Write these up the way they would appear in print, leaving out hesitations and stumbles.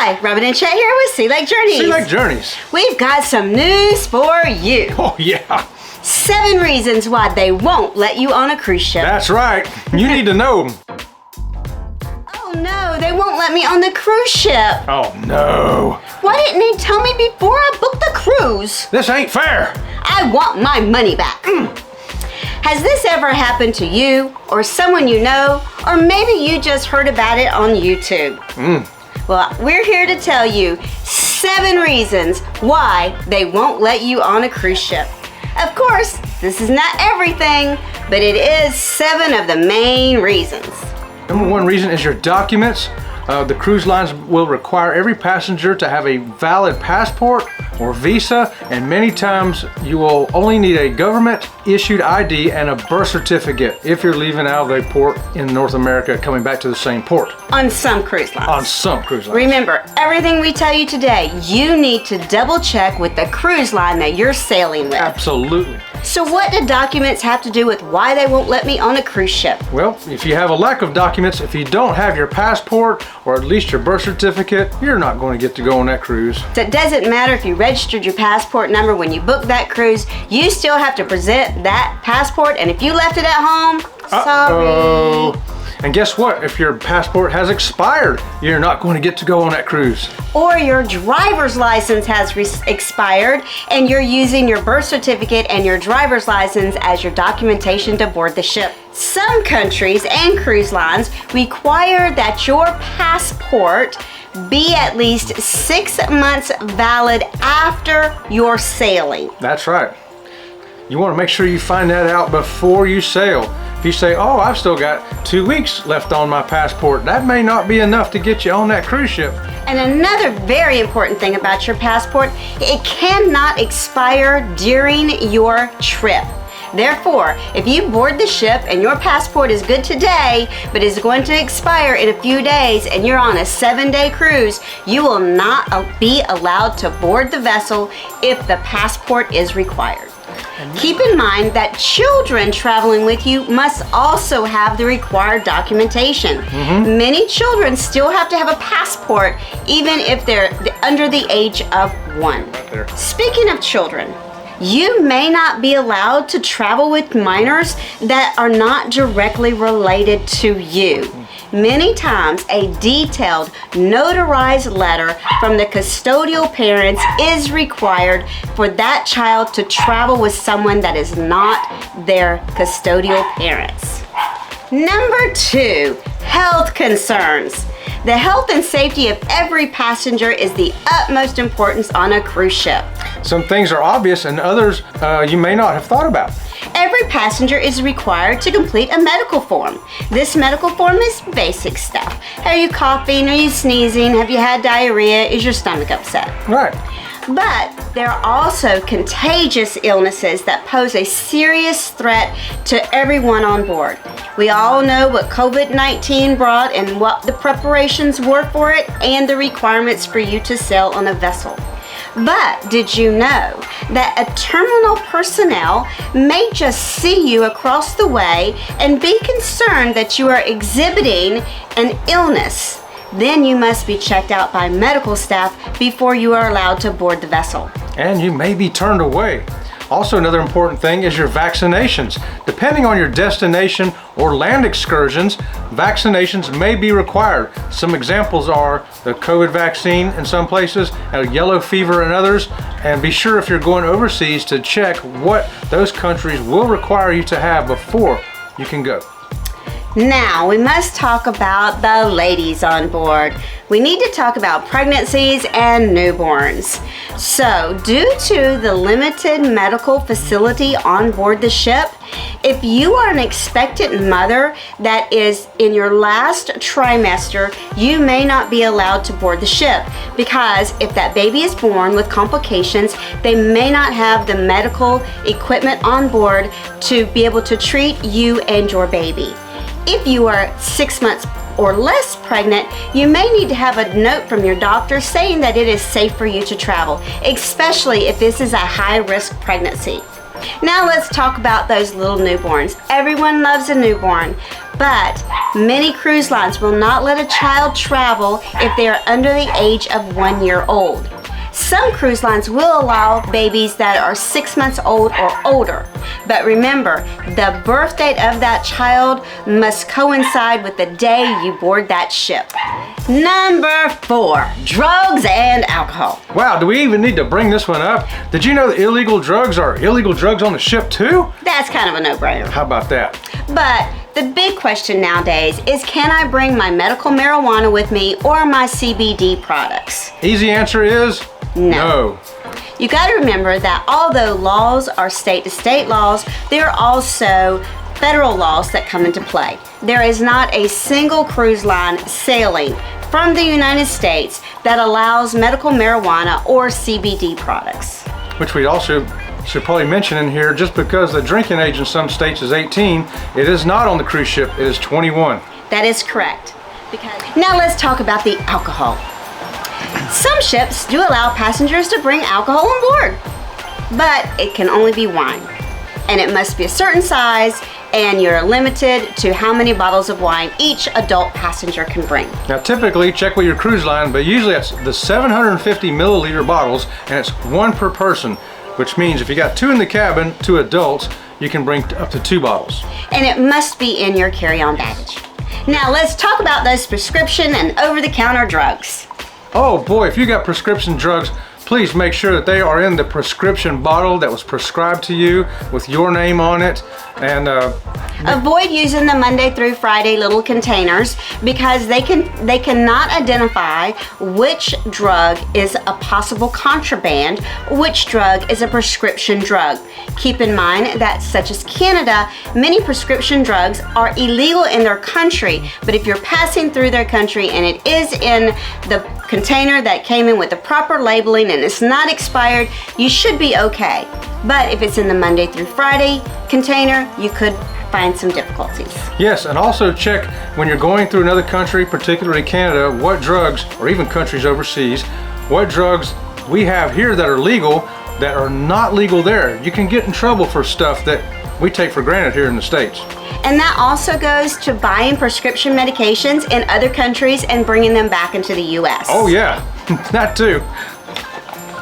Hi, Robin and Chet here with Sea Lake Journeys. Sea Lake Journeys. We've got some news for you. Oh, yeah. 7 reasons why they won't let you on a cruise ship. That's right. You need to know. Oh no, they won't let me on the cruise ship. Oh, no. Why didn't they tell me before I booked the cruise? This ain't fair. I want my money back. Has this ever happened to you or someone you know, or maybe you just heard about it on YouTube? Well, we're here to tell you 7 reasons why they won't let you on a cruise ship. Of course, this is not everything, but it is 7 of the main reasons. Number 1 reason is your documents. The cruise lines will require every passenger to have a valid passport or visa, and many times you will only need a government issued ID and a birth certificate if you're leaving out of a port in North America coming back to the same port. On some cruise lines. On some cruise lines. Remember, everything we tell you today, you need to double check with the cruise line that you're sailing with. Absolutely. So what do documents have to do with why they won't let me on a cruise ship? Well, if you have a lack of documents, if you don't have your passport or at least your birth certificate, you're not going to get to go on that cruise. So it doesn't matter if you registered your passport number when you booked that cruise, you still have to present that passport, and if you left it at home, sorry. And guess what? If your passport has expired, you're not going to get to go on that cruise. Or your driver's license has expired and you're using your birth certificate and your driver's license as your documentation to board the ship. Some countries and cruise lines require that your passport be at least 6 months valid after your sailing. That's right. You want to make sure you find that out before you sail. If you say, oh, I've still got 2 weeks left on my passport, that may not be enough to get you on that cruise ship. And another very important thing about your passport, it cannot expire during your trip. Therefore, if you board the ship and your passport is good today, but is going to expire in a few days and you're on a 7-day cruise, you will not be allowed to board the vessel if the passport is required. Keep in mind that children traveling with you must also have the required documentation. Many children still have to have a passport even if they're under the age of 1. Speaking of children, you may not be allowed to travel with minors that are not directly related to you. Many times, a detailed, notarized letter from the custodial parents is required for that child to travel with someone that is not their custodial parents. Number 2, health concerns. The health and safety of every passenger is the utmost importance on a cruise ship. Some things are obvious and others you may not have thought about. Every passenger is required to complete a medical form. This medical form is basic stuff. Are you coughing? Are you sneezing? Have you had diarrhea? Is your stomach upset? Right. But there are also contagious illnesses that pose a serious threat to everyone on board. We all know what COVID-19 brought and what the preparations were for it and the requirements for you to sail on a vessel. But did you know that a terminal personnel may just see you across the way and be concerned that you are exhibiting an illness? Then you must be checked out by medical staff before you are allowed to board the vessel. And you may be turned away. Also, another important thing is your vaccinations. Depending on your destination or land excursions, vaccinations may be required. Some examples are the COVID vaccine in some places, yellow fever in others, and be sure if you're going overseas to check what those countries will require you to have before you can go. Now, we must talk about the ladies on board. We need to talk about pregnancies and newborns. So, due to the limited medical facility on board the ship, if you are an expectant mother that is in your last trimester, you may not be allowed to board the ship because if that baby is born with complications, they may not have the medical equipment on board to be able to treat you and your baby. If you are 6 months or less pregnant, you may need to have a note from your doctor saying that it is safe for you to travel, especially if this is a high-risk pregnancy. Now let's talk about those little newborns. Everyone loves a newborn, But many cruise lines will not let a child travel if they are under the age of 1 year old. Some cruise lines will allow babies that are 6 months old or older. But remember, the birth date of that child must coincide with the day you board that ship. Number 4, drugs and alcohol. Wow, do we even need to bring this one up? Did you know that illegal drugs are illegal drugs on the ship too? That's kind of a no-brainer. How about that? But the big question nowadays is, can I bring my medical marijuana with me or my CBD products? Easy answer is no. You got to remember that although laws are state-to-state laws, there are also federal laws that come into play. There is not a single cruise line sailing from the United States that allows medical marijuana or CBD products. Which we also should probably mention in here, just because the drinking age in some states is 18, it is not on the cruise ship, it is 21. That is correct. Now let's talk about the alcohol. Some ships do allow passengers to bring alcohol on board, but it can only be wine. And it must be a certain size, and you're limited to how many bottles of wine each adult passenger can bring. Now typically, check with your cruise line, but usually it's the 750 milliliter bottles, and it's 1 per person, which means if you got 2 in the cabin, 2 adults, you can bring up to 2 bottles. And it must be in your carry-on baggage. Now let's talk about those prescription and over-the-counter drugs. Oh boy, if you got prescription drugs, please make sure that they are in the prescription bottle that was prescribed to you with your name on it. And avoid using the Monday through Friday little containers, because they cannot identify which drug is a possible contraband, which drug is a prescription drug. Keep in mind that, such as Canada, many prescription drugs are illegal in their country, but if you're passing through their country and it is in the container that came in with the proper labeling and it's not expired, you should be okay. But if it's in the Monday through Friday container, you could find some difficulties. yes, and also check when you're going through another country, particularly Canada, what drugs, or even countries overseas, what drugs we have here that are legal that are not legal there. You can get in trouble for stuff that we take for granted here in the States. And that also goes to buying prescription medications in other countries and bringing them back into the US. Oh yeah, that too.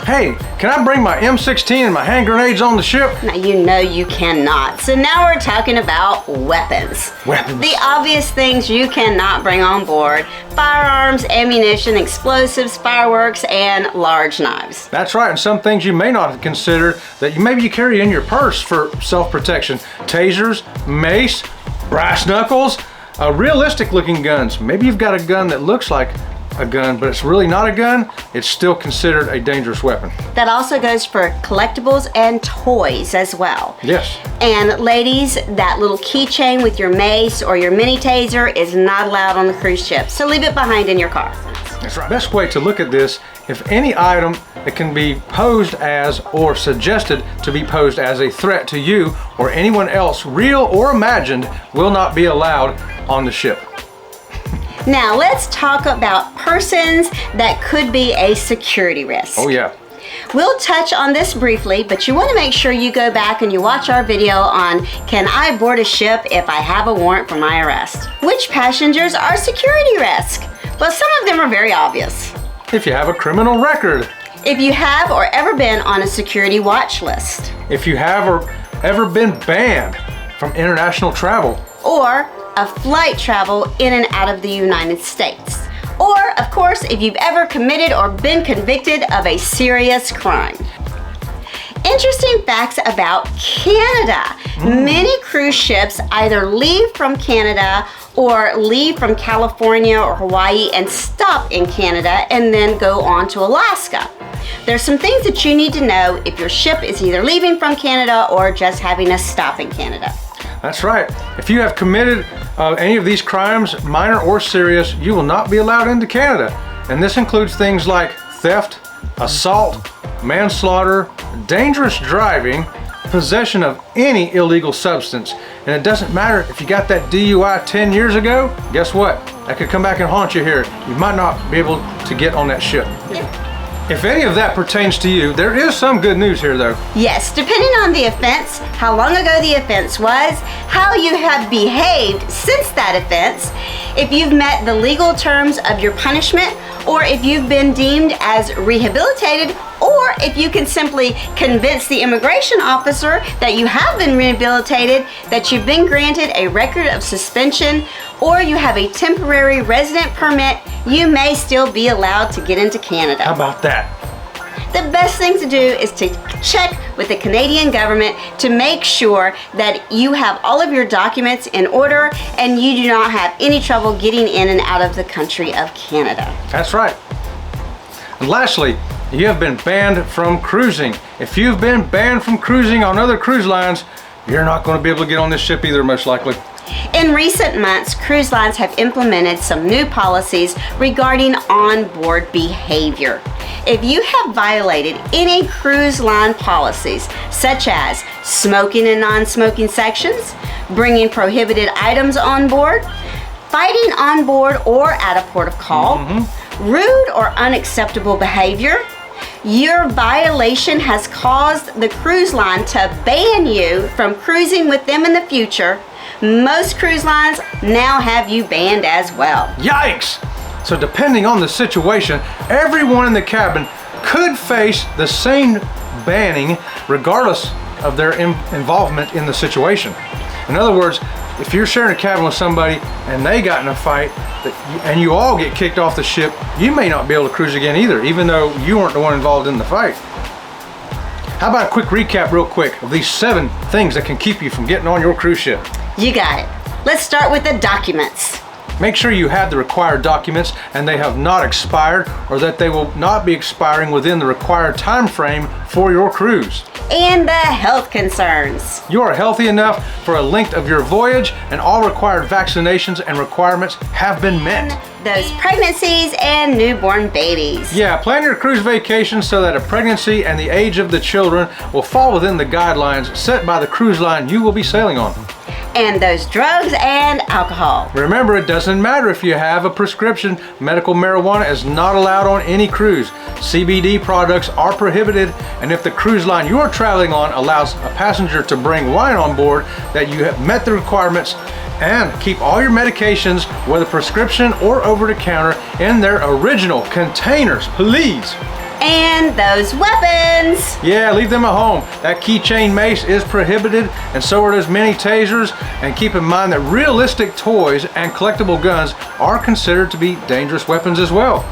Hey, can I bring my M16 and my hand grenades on the ship? Now you know you cannot. So now we're talking about weapons. Weapons. The obvious things you cannot bring on board: firearms, ammunition, explosives, fireworks, and large knives. That's right, and some things you may not have considered that maybe you carry in your purse for self-protection. Tasers, mace, brass knuckles, realistic looking guns. Maybe you've got a gun that looks like a gun, but it's really not a gun. It's still considered a dangerous weapon. That also goes for collectibles and toys as well. Yes. And ladies, that little keychain with your mace or your mini taser is not allowed on the cruise ship, so leave it behind in your car. That's right. Best way to look at this, if any item that can be posed as or suggested to be posed as a threat to you or anyone else, real or imagined, will not be allowed on the ship. Now let's talk about persons that could be a security risk. Oh yeah. We'll touch on this briefly, but you want to make sure you go back and you watch our video on Can I Board a Ship If I Have a Warrant for My Arrest? Which passengers are security risk? Well, some of them are very obvious. If you have a criminal record. If you have or ever been on a security watch list. If you have or ever been banned from international travel. Or a flight travel in and out of the United States. Or, of course, if you've ever committed or been convicted of a serious crime. Interesting facts about Canada. Many cruise ships either leave from Canada or leave from California or Hawaii and stop in Canada and then go on to Alaska. There's some things that you need to know if your ship is either leaving from Canada or just having a stop in Canada. That's right. If you have committed any of these crimes, minor or serious, you will not be allowed into Canada. And this includes things like theft, assault, manslaughter, dangerous driving, possession of any illegal substance. And it doesn't matter if you got that DUI 10 years ago, guess what? That could come back and haunt you here. You might not be able to get on that ship. If any of that pertains to you, there is some good news here though. Yes, depending on the offense, how long ago the offense was, how you have behaved since that offense, if you've met the legal terms of your punishment, or if you've been deemed as rehabilitated, or if you can simply convince the immigration officer that you have been rehabilitated, that you've been granted a record of suspension, or you have a temporary resident permit, you may still be allowed to get into Canada. How about that? The best thing to do is to check with the Canadian government to make sure that you have all of your documents in order and you do not have any trouble getting in and out of the country of Canada. That's right. And lastly, you have been banned from cruising. If you've been banned from cruising on other cruise lines, you're not going to be able to get on this ship either, most likely. In recent months, cruise lines have implemented some new policies regarding onboard behavior. If you have violated any cruise line policies, such as smoking in non-smoking sections, bringing prohibited items on board, fighting on board or at a port of call, rude or unacceptable behavior, your violation has caused the cruise line to ban you from cruising with them in the future. Most cruise lines now have you banned as well. Yikes! So depending on the situation, everyone in the cabin could face the same banning regardless of their involvement in the situation. In other words, if you're sharing a cabin with somebody and they got in a fight and you all get kicked off the ship, you may not be able to cruise again either, even though you weren't the one involved in the fight. How about a quick recap real quick of these 7 things that can keep you from getting on your cruise ship? You got it. Let's start with the documents. Make sure you have the required documents and they have not expired, or that they will not be expiring within the required time frame for your cruise. And the health concerns. You are healthy enough for a length of your voyage and all required vaccinations and requirements have been met. Those pregnancies and newborn babies. Yeah, plan your cruise vacation so that a pregnancy and the age of the children will fall within the guidelines set by the cruise line you will be sailing on. And those drugs and alcohol. Remember, it doesn't matter if you have a prescription. Medical marijuana is not allowed on any cruise. CBD products are prohibited, and if the cruise line you are traveling on allows a passenger to bring wine on board, that you have met the requirements, and keep all your medications, whether prescription or over-the-counter, in their original containers, please. And those weapons. Yeah, leave them at home. That keychain mace is prohibited, and so are those mini tasers. And keep in mind that realistic toys and collectible guns are considered to be dangerous weapons as well.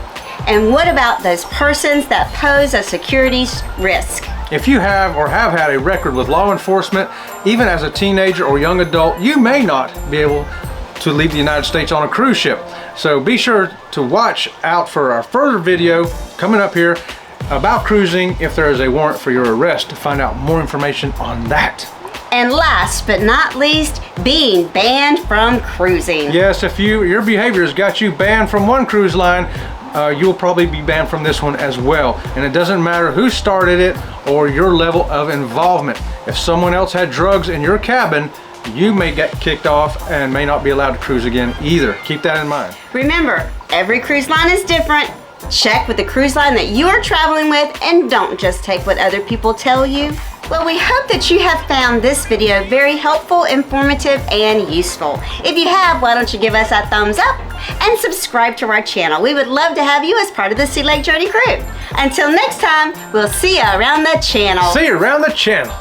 And what about those persons that pose a security risk? If you have or have had a record with law enforcement, even as a teenager or young adult, you may not be able to leave the United States on a cruise ship. So be sure to watch out for our further video coming up here about cruising if there is a warrant for your arrest, to find out more information on that. And last but not least, being banned from cruising. Yes, if your behavior has got you banned from one cruise line, you'll probably be banned from this one as well. And it doesn't matter who started it or your level of involvement. If someone else had drugs in your cabin, you may get kicked off and may not be allowed to cruise again either. Keep that in mind. Remember, every cruise line is different. Check with the cruise line that you are traveling with, and don't just take what other people tell you. Well, we hope that you have found this video very helpful, informative, and useful. If you have, why don't you give us a thumbs up and subscribe to our channel. We would love to have you as part of the Sea Lake Journey crew. Until next time, we'll see you around the channel. See you around the channel.